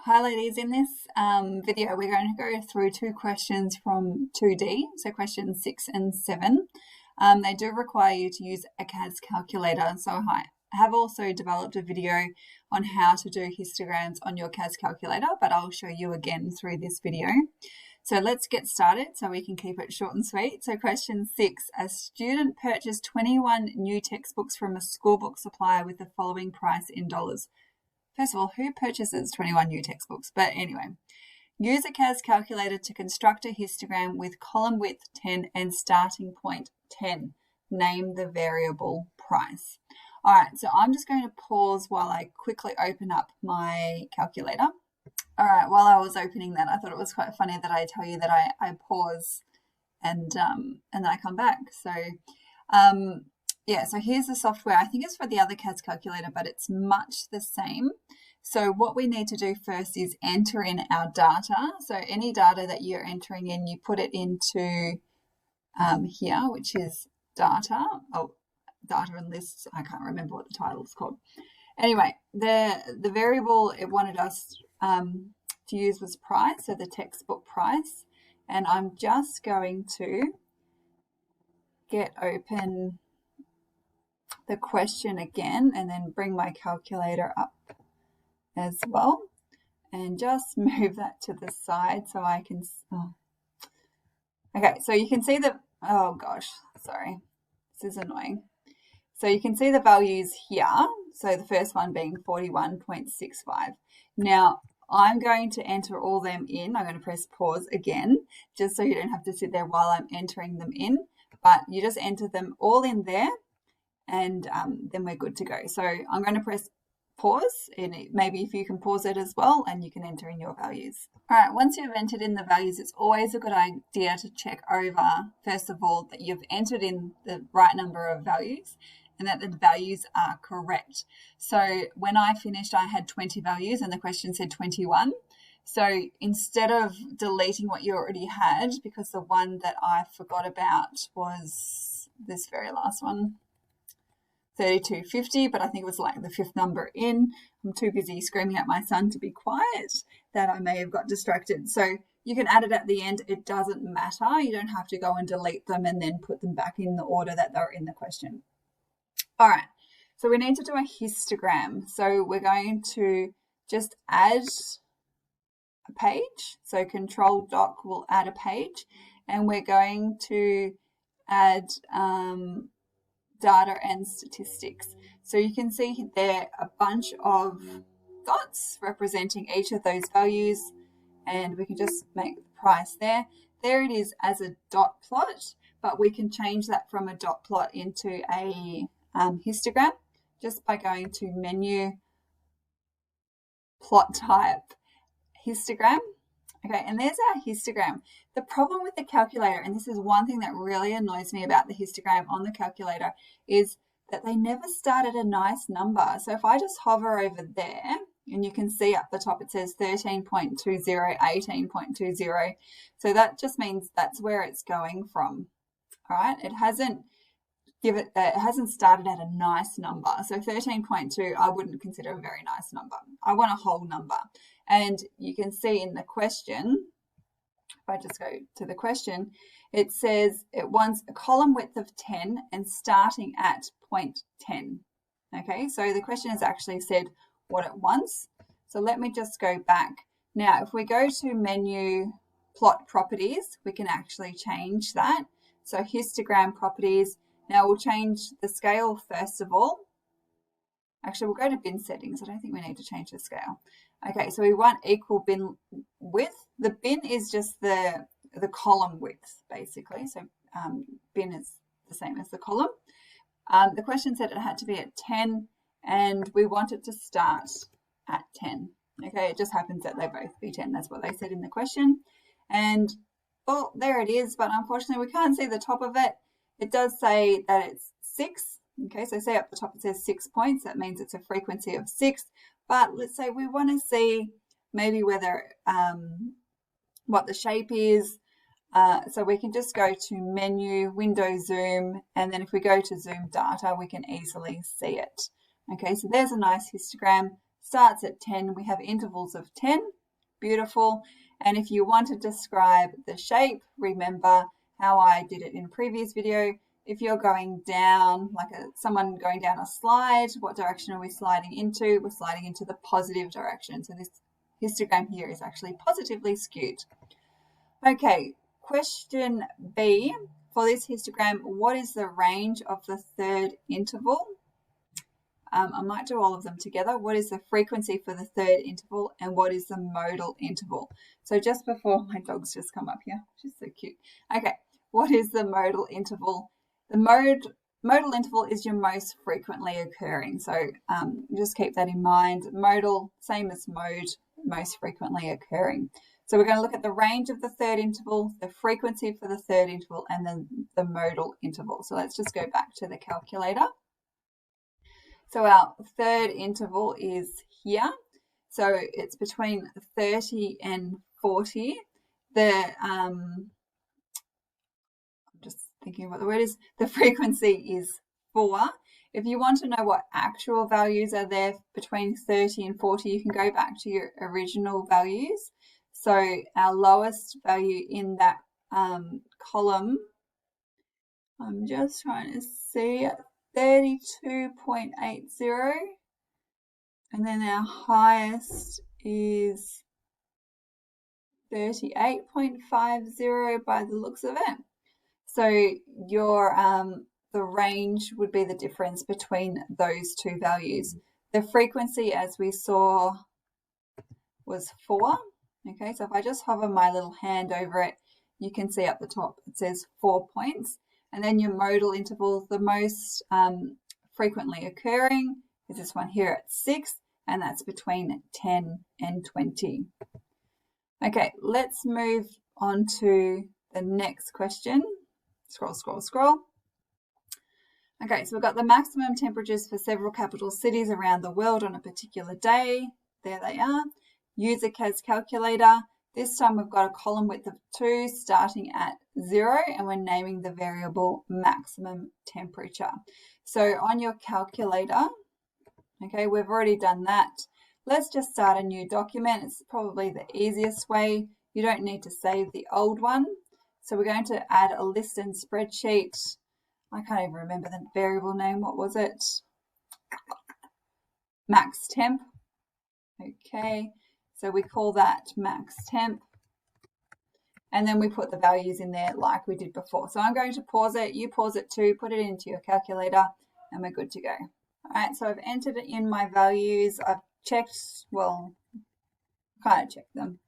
Hi ladies, in this video we're going to go through two questions from 2D, so questions 6 and 7. They do require you to use a CAS calculator, so I have also developed a video on how to do histograms on your CAS calculator, but I'll show you again through this video. So let's get started so we can keep it short and sweet. So question 6, a student purchased 21 new textbooks from a school book supplier with the following price in dollars. First of all, who purchases 21 new textbooks? But anyway, use a CAS calculator to construct a histogram with column width 10 and starting point 10. Name the variable price. All right, so I'm just going to pause while I quickly open up my calculator. All right, while I was opening that, I thought it was quite funny that I tell you that I pause and then I come back. So yeah, so here's the software. I think it's for the other CAS calculator, but it's much the same. So what we need to do first is enter in our data. So any data that you're entering in, you put it into here, which is data. Oh, data and lists. I can't remember what the title is called. Anyway, the variable it wanted us to use was price, so the textbook price. And I'm just going to get open the question again and then bring my calculator up as well and just move that to the side so I can okay, so you can see the oh gosh, sorry, this is annoying. So you can see the values here, so the first one being 41.65. Now I'm going to enter all them in. I'm going to press pause again just so you don't have to sit there while I'm entering them in, but you just enter them all in there and then we're good to go. So I'm going to press pause, and maybe if you can pause it as well, and you can enter in your values. All right, once you've entered in the values, it's always a good idea to check over, first of all, that you've entered in the right number of values and that the values are correct. So when I finished, I had 20 values and the question said 21. So instead of deleting what you already had, because the one that I forgot about was this very last one, 3250, but I think it was like the fifth number in. I'm too busy screaming at my son to be quiet that I may have got distracted. So you can add it at the end. It doesn't matter. You don't have to go and delete them and then put them back in the order that they're in the question. All right, so we need to do a histogram. So we're going to just add a page. So Control Doc will add a page, and we're going to add data and statistics. So you can see there a bunch of dots representing each of those values, and we can just make the price there. There it is as a dot plot, but we can change that from a dot plot into a histogram just by going to menu, plot type, histogram. Okay, and there's our histogram. The problem with the calculator, and this is one thing that really annoys me about the histogram on the calculator, is that they never start at a nice number. So if I just hover over there, and you can see up the top it says 13.20, 18.20. So that just means that's where it's going from. All right, it hasn't started at a nice number. So 13.2 I wouldn't consider a very nice number. I want a whole number. And you can see in the question, if I just go to the question, it says it wants a column width of 10 and starting at 0.10. Okay, so the question has actually said what it wants. So let me just go back. Now, if we go to menu, plot properties, we can actually change that. So histogram properties. Now we'll change the scale first of all. Actually, we'll go to bin settings. I don't think we need to change the scale. Okay, so we want equal bin width. The bin is just the column width, basically. So bin is the same as the column. The question said it had to be at 10, and we want it to start at 10. Okay, it just happens that they both be 10. That's what they said in the question. And, well, there it is, but unfortunately we can't see the top of it. It does say that it's 6. Okay, so say up the top it says 6 points. That means it's a frequency of 6. But let's say we want to see maybe whether what the shape is. So we can just go to menu, window zoom, and then if we go to zoom data, we can easily see it. Okay, so there's a nice histogram. starts at 10. We have intervals of 10. Beautiful. And if you want to describe the shape, remember how I did it in a previous video. If you're going down, like someone going down a slide, what direction are we sliding into? We're sliding into the positive direction. So this histogram here is actually positively skewed. Okay, question B. For this histogram, what is the range of the third interval? I might do all of them together. What is the frequency for the third interval, and what is the modal interval? So just before, my dog's just come up here. She's so cute. Okay, what is the modal interval? The modal interval is your most frequently occurring. So just keep that in mind. Modal, same as mode, most frequently occurring. So we're going to look at the range of the third interval, the frequency for the third interval, and then the modal interval. So let's just go back to the calculator. So our third interval is here. So it's between 30 and 40. I'm just thinking what the word is. The frequency is 4. If you want to know what actual values are there between 30 and 40, you can go back to your original values. So our lowest value in that column, I'm just trying to see, 32.80, and then our highest is 38.50 by the looks of it. So your the range would be the difference between those two values. The frequency, as we saw, was 4. Okay, so if I just hover my little hand over it, you can see up the top it says 4 points. And then your modal interval, the most frequently occurring is this one here at 6, and that's between 10 and 20. Okay, let's move on to the next question. Scroll, scroll, scroll. Okay, so we've got the maximum temperatures for several capital cities around the world on a particular day. There they are. Use a CAS calculator. This time we've got a column width of 2 starting at 0, and we're naming the variable maximum temperature. So on your calculator, okay, we've already done that. Let's just start a new document. It's probably the easiest way. You don't need to save the old one. So we're going to add a list and spreadsheet. I can't even remember the variable name. What was it? Max temp. Okay. So we call that max temp, and then we put the values in there like we did before. So I'm going to pause it, you pause it too, put it into your calculator, and we're good to go. All right, so I've entered in my values. I've checked, well, kind of checked them.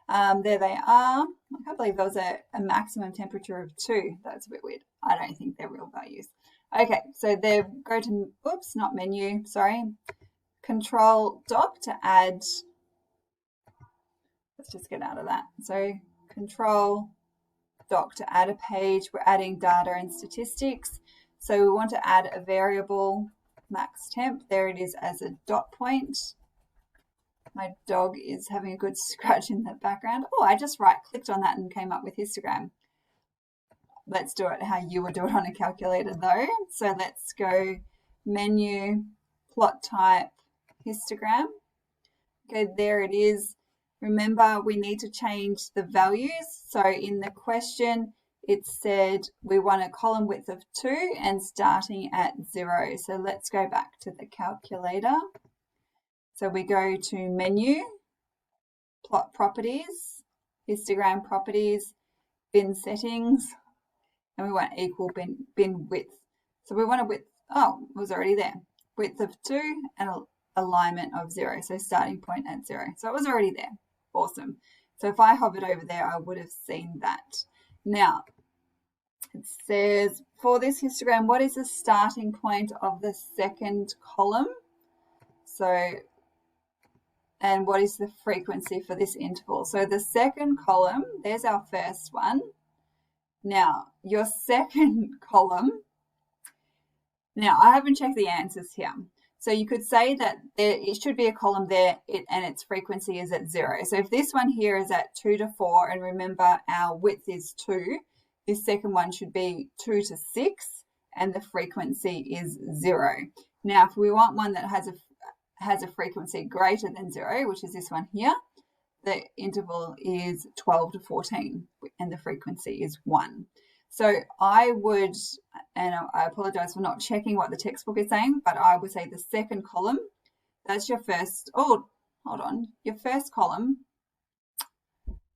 There they are. I can't believe there was a maximum temperature of 2. That's a bit weird. I don't think they're real values. Okay, so they go to, oops, not menu, sorry. Control Doc to add. Let's just get out of that. So Control Doc to add a page. We're adding data and statistics. So we want to add a variable max temp. There it is as a dot point. My dog is having a good scratch in the background. Oh, I just right-clicked on that and came up with histogram. Let's do it how you would do it on a calculator though. So let's go menu, plot type, histogram. Okay, there it is. Remember, we need to change the values. So in the question, it said we want a column width of 2 and starting at 0. So let's go back to the calculator. So we go to menu, plot properties, histogram properties, bin settings, and we want equal bin width. So we want a width, oh, it was already there. Width of 2 and alignment of 0. So starting point at 0. So it was already there. Awesome. So if I hovered over there, I would have seen that. Now, it says for this histogram, what is the starting point of the second column? So, and what is the frequency for this interval? So the second column, there's our first one. Now, your second column, now I haven't checked the answers here. So you could say that it should be a column there and its frequency is at 0. So if this one here is at 2 to 4, and remember our width is 2, this second one should be 2 to 6, and the frequency is 0. Now, if we want one that has has a frequency greater than 0, which is this one here. The interval is 12 to 14 and the frequency is 1. So I would, and I apologize for not checking what the textbook is saying, but I would say the second column, that's your first, oh, hold on, your first column.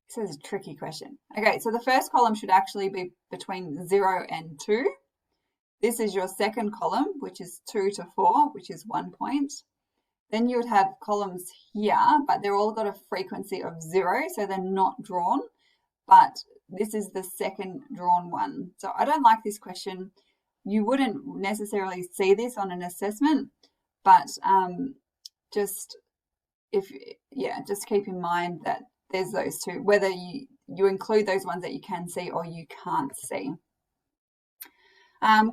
This is a tricky question. Okay, so the first column should actually be between 0 and 2. This is your second column, which is 2 to 4, which is 1 point. Then you would have columns here, but they're all got a frequency of 0, so they're not drawn, but this is the second drawn one. So I don't like this question. You wouldn't necessarily see this on an assessment, but just keep in mind that there's those two, whether you include those ones that you can see or you can't see.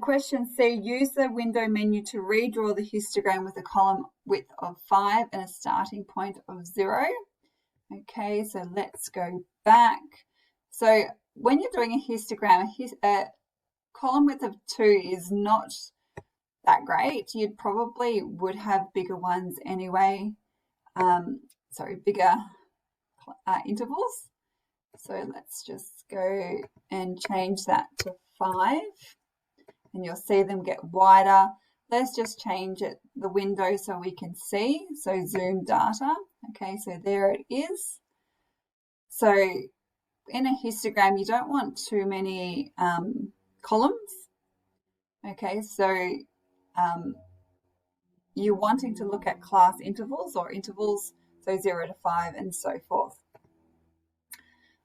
Question C, use the window menu to redraw the histogram with a column width of 5 and a starting point of 0. Okay, so let's go back. So when you're doing a histogram, a column width of 2 is not that great. You probably would have bigger ones anyway. Bigger intervals. So let's just go and change that to 5. And you'll see them get wider. Let's just change it, the window, so we can see. So zoom data. Okay, so there it is. So in a histogram, you don't want too many columns. Okay, so you're wanting to look at class intervals or intervals, so 0 to 5 and so forth.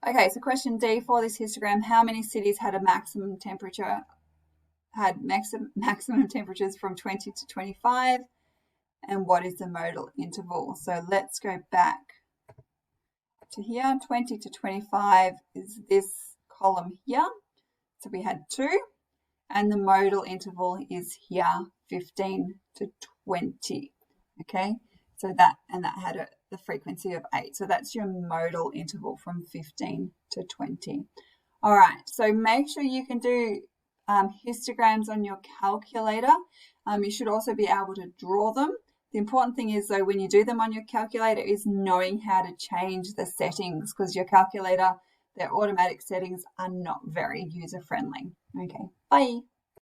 Okay, so question D, for this histogram, how many cities had a maximum temperature? Had maximum temperatures from 20 to 25, and what is the modal interval? So let's go back to here. 20 to 25 is this column here. So we had 2, and the modal interval is here, 15 to 20. Okay, so that had the frequency of 8. So that's your modal interval from 15 to 20. All right, so make sure you can do histograms on your calculator. You should also be able to draw them. The important thing is, though, when you do them on your calculator is knowing how to change the settings, because your calculator, their automatic settings are not very user-friendly. Okay, bye.